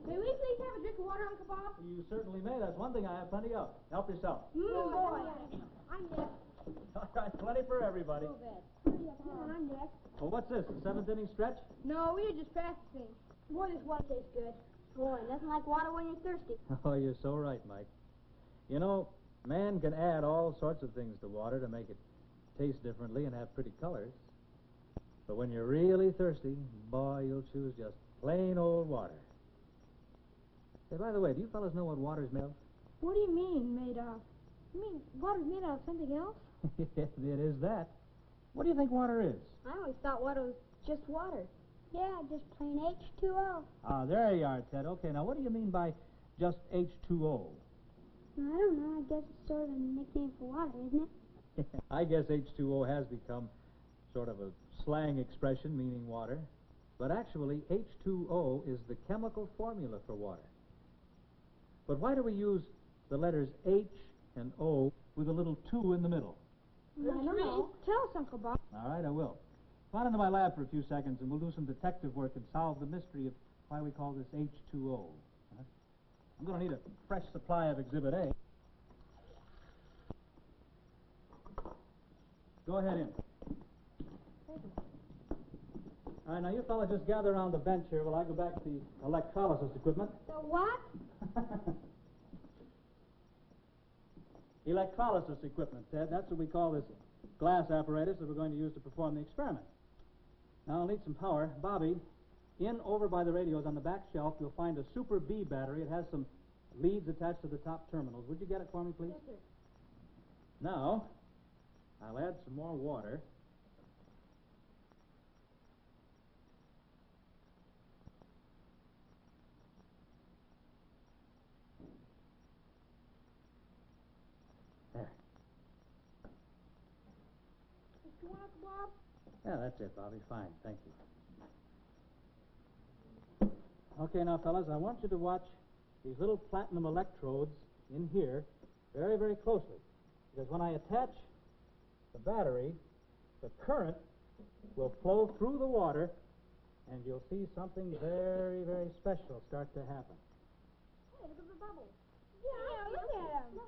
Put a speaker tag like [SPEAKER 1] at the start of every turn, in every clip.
[SPEAKER 1] May we please have a drink of water, Uncle Bob?
[SPEAKER 2] You certainly may. That's one thing I have plenty of. Help yourself.
[SPEAKER 1] Boy. I'm next.
[SPEAKER 2] All right, plenty for everybody.
[SPEAKER 1] I'm next.
[SPEAKER 2] Well, what's this, the seventh inning stretch?
[SPEAKER 1] No, we were just practicing. Boy, this water tastes good. Boy, nothing like water when you're thirsty.
[SPEAKER 2] Oh, you're so right, Mike. You know, man can add all sorts of things to water to make it taste differently and have pretty colors. But when you're really thirsty, boy, you'll choose just plain old water. Hey, by the way, do you fellas know what water's made of?
[SPEAKER 1] What do you mean, made of? You mean water's made out of something else?
[SPEAKER 2] It is that. What do you think water is?
[SPEAKER 1] I always thought water was just water. Yeah, just plain H2O.
[SPEAKER 2] Ah, there you are, Ted. Okay, now what do you mean by just H2O?
[SPEAKER 1] I don't know. I guess it's sort of a nickname for water, isn't it?
[SPEAKER 2] I guess H2O has become sort of a slang expression meaning water. But actually, H2O is the chemical formula for water. But why do we use the letters H and O with a little 2 in the middle?
[SPEAKER 1] I don't know. Tell us, Uncle Bob.
[SPEAKER 2] All right, I will. Come on into my lab for a few seconds, and we'll do some detective work and solve the mystery of why we call this H2O. I'm going to need a fresh supply of Exhibit A. Go ahead in. All right, now you fellas just gather around the bench here while I go back to the electrolysis equipment.
[SPEAKER 1] The what?
[SPEAKER 2] Electrolysis equipment, Ted. That's what we call this glass apparatus that we're going to use to perform the experiment. Now, I'll need some power. Bobby, in over by the radios on the back shelf, you'll find a Super B battery. It has some leads attached to the top terminals. Would you get it for me, please?
[SPEAKER 1] Yes, sir.
[SPEAKER 2] Now, I'll add some more water. There.
[SPEAKER 1] You want, Bob?
[SPEAKER 2] Yeah, that's it, Bobby. Fine, thank you. Okay, now, fellas, I want you to watch these little platinum electrodes in here very, very closely. Because when I attach the battery, the current will flow through the water, and you'll see something very, very special start to happen.
[SPEAKER 1] Hey, look at the bubbles. Yeah, look at them.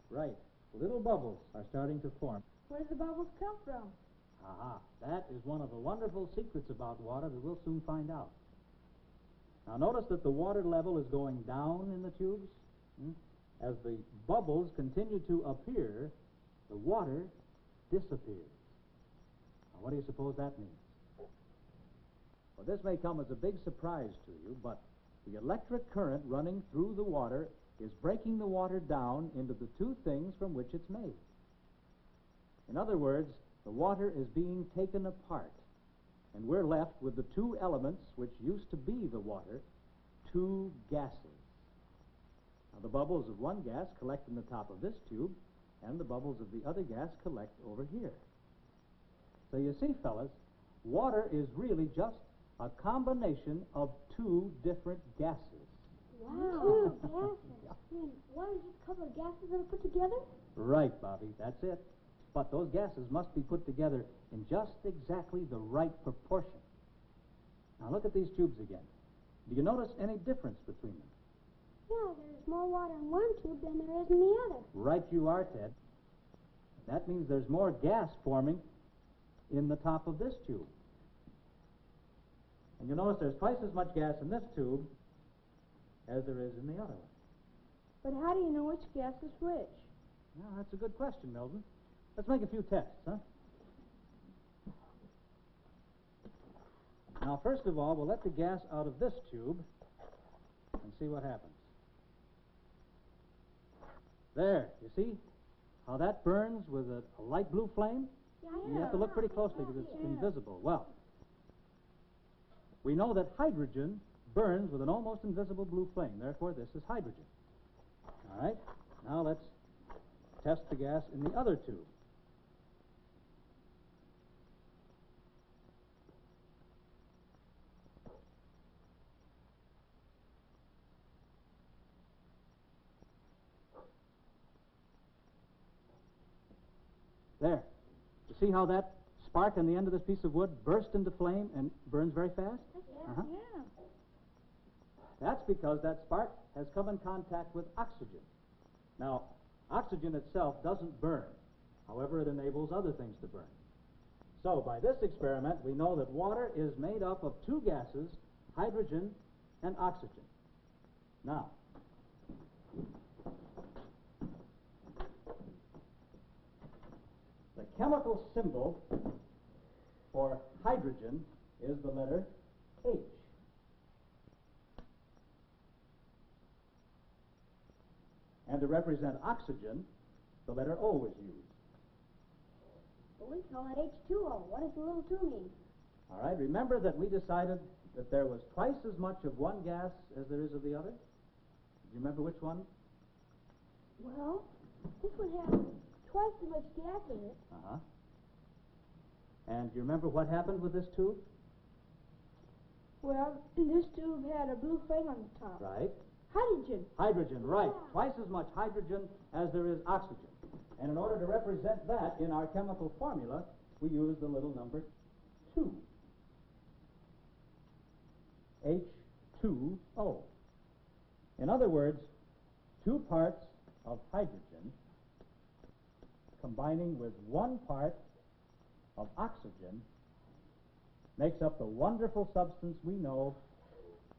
[SPEAKER 2] Right. Little bubbles are starting to form.
[SPEAKER 1] Where do the bubbles come from?
[SPEAKER 2] Aha. That is one of the wonderful secrets about water that we'll soon find out. Now, notice that the water level is going down in the tubes. As the bubbles continue to appear, the water disappears. Now, what do you suppose that means? Well, this may come as a big surprise to you, but the electric current running through the water is breaking the water down into the two things from which it's made. In other words, the water is being taken apart, and we're left with the two elements which used to be the water, two gases. Now, the bubbles of one gas collect in the top of this tube, and the bubbles of the other gas collect over here. So you see, fellas, water is really just a combination of two different gases.
[SPEAKER 1] Wow. Two gases. I mean, water is just a couple of gases that are put together?
[SPEAKER 2] Right, Bobby, that's it. But those gases must be put together in just exactly the right proportion. Now look at these tubes again. Do you notice any difference between them?
[SPEAKER 1] Yeah, there's more water in one tube than there is in the other.
[SPEAKER 2] Right you are, Ted. That means there's more gas forming in the top of this tube. And you'll notice there's twice as much gas in this tube as there is in the other one.
[SPEAKER 1] But how do you know which gas is which?
[SPEAKER 2] Now, that's a good question, Milton. Let's make a few tests, huh? Now, first of all, we'll let the gas out of this tube and see what happens. There, you see how that burns with a light blue flame? You have to look pretty closely because it's invisible. Well, we know that hydrogen burns with an almost invisible blue flame. Therefore, this is hydrogen. All right. Now let's test the gas in the other tube. There. You see how that spark on the end of this piece of wood burst into flame and burns very fast?
[SPEAKER 1] Yeah.
[SPEAKER 2] That's because that spark has come in contact with oxygen. Now, oxygen itself doesn't burn. However, it enables other things to burn. So, by this experiment, we know that water is made up of two gases, hydrogen and oxygen. Now, the chemical symbol for hydrogen is the letter H. And to represent oxygen, the letter O is used.
[SPEAKER 1] But we call it H2O. What does the little 2 mean?
[SPEAKER 2] All right, remember that we decided that there was twice as much of one gas as there is of the other? Do you remember which one?
[SPEAKER 1] Well, this one has twice as much gas in it.
[SPEAKER 2] Uh-huh. And do you remember what happened with this tube?
[SPEAKER 1] Well, this tube had a blue flame on the top.
[SPEAKER 2] Right.
[SPEAKER 1] Hydrogen.
[SPEAKER 2] Hydrogen, right.
[SPEAKER 1] Yeah.
[SPEAKER 2] Twice as much hydrogen as there is oxygen. And in order to represent that in our chemical formula, we use the little number 2. H2O. In other words, 2 parts of hydrogen combining with 1 part of oxygen makes up the wonderful substance we know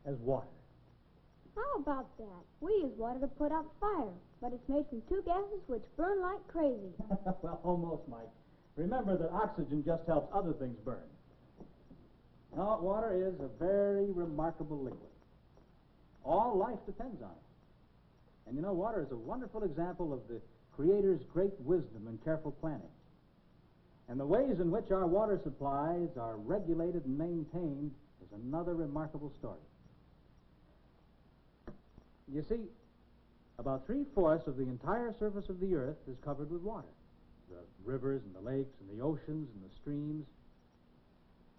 [SPEAKER 2] as water.
[SPEAKER 1] How about that? We use water to put out fire, but it's made from 2 gases which burn like crazy.
[SPEAKER 2] Well, almost, Mike. Remember that oxygen just helps other things burn. No, water is a very remarkable liquid. All life depends on it. And you know, water is a wonderful example of the Creator's great wisdom and careful planning. And the ways in which our water supplies are regulated and maintained is another remarkable story. You see, about 3/4 of the entire surface of the earth is covered with water. The rivers and the lakes and the oceans and the streams.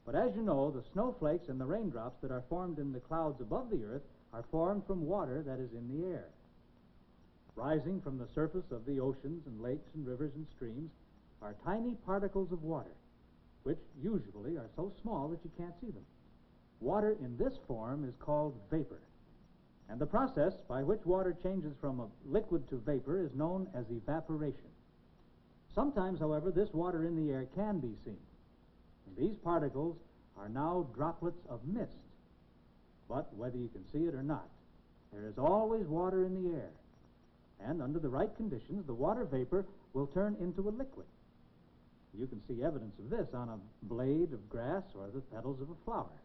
[SPEAKER 2] But as you know, the snowflakes and the raindrops that are formed in the clouds above the earth are formed from water that is in the air. Rising from the surface of the oceans and lakes and rivers and streams are tiny particles of water, which usually are so small that you can't see them. Water in this form is called vapor. And the process by which water changes from a liquid to vapor is known as evaporation. Sometimes, however, this water in the air can be seen. And these particles are now droplets of mist. But whether you can see it or not, there is always water in the air. And under the right conditions, the water vapor will turn into a liquid. You can see evidence of this on a blade of grass or the petals of a flower.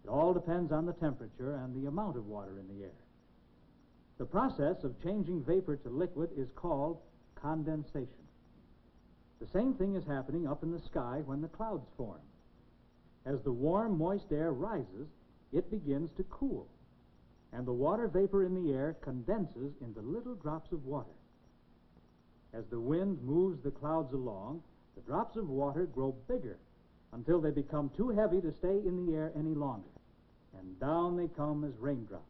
[SPEAKER 2] It all depends on the temperature and the amount of water in the air. The process of changing vapor to liquid is called condensation. The same thing is happening up in the sky when the clouds form. As the warm, moist air rises, it begins to cool, and the water vapor in the air condenses into little drops of water. As the wind moves the clouds along, the drops of water grow bigger until they become too heavy to stay in the air any longer, and down they come as raindrops.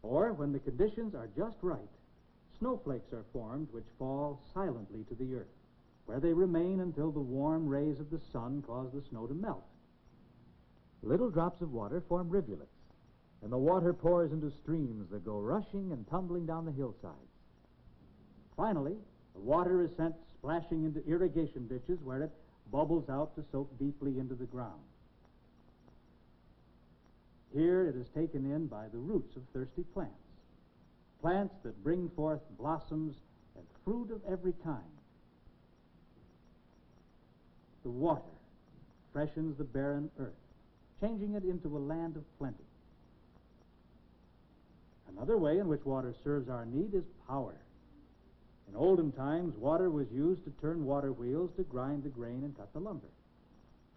[SPEAKER 2] Or, when the conditions are just right, snowflakes are formed which fall silently to the earth, where they remain until the warm rays of the sun cause the snow to melt. Little drops of water form rivulets, and the water pours into streams that go rushing and tumbling down the hillsides. Finally, the water is sent splashing into irrigation ditches where it bubbles out to soak deeply into the ground. Here it is taken in by the roots of thirsty plants, plants that bring forth blossoms and fruit of every kind. The water freshens the barren earth, changing it into a land of plenty. Another way in which water serves our need is power. In olden times, water was used to turn water wheels to grind the grain and cut the lumber.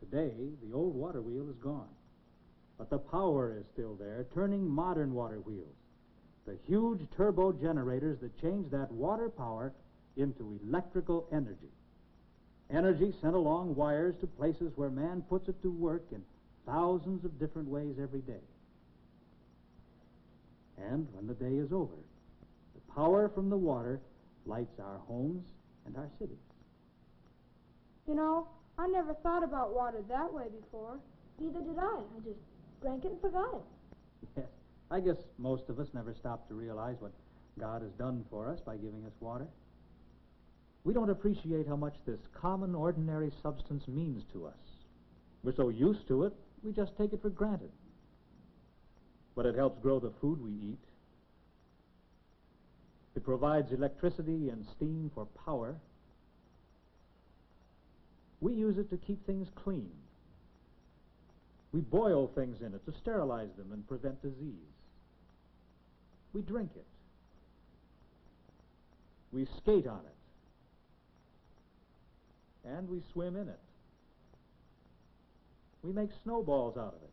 [SPEAKER 2] Today, the old water wheel is gone. But the power is still there, turning modern water wheels. The huge turbo generators that change that water power into electrical energy. Energy sent along wires to places where man puts it to work in thousands of different ways every day. And when the day is over, the power from the water lights our homes and our cities.
[SPEAKER 3] You know, I never thought about water that way before.
[SPEAKER 1] Neither did I. I just drank it and forgot it.
[SPEAKER 2] Yes, I guess most of us never stop to realize what God has done for us by giving us water. We don't appreciate how much this common, ordinary substance means to us. We're so used to it, we just take it for granted. But it helps grow the food we eat. It provides electricity and steam for power. We use it to keep things clean. We boil things in it to sterilize them and prevent disease. We drink it. We skate on it. And we swim in it. We make snowballs out of it.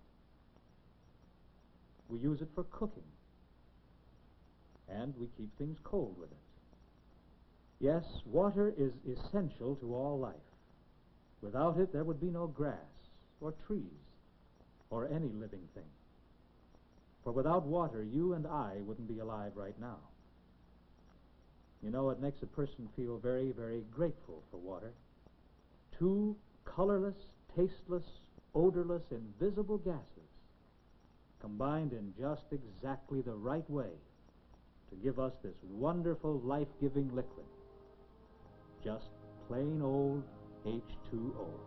[SPEAKER 2] We use it for cooking. And we keep things cold with it. Yes, water is essential to all life. Without it, there would be no grass or trees or any living thing. For without water, you and I wouldn't be alive right now. You know, it makes a person feel very, very grateful for water. Two colorless, tasteless, odorless, invisible gases combined in just exactly the right way to give us this wonderful, life-giving liquid. Just plain old H2O.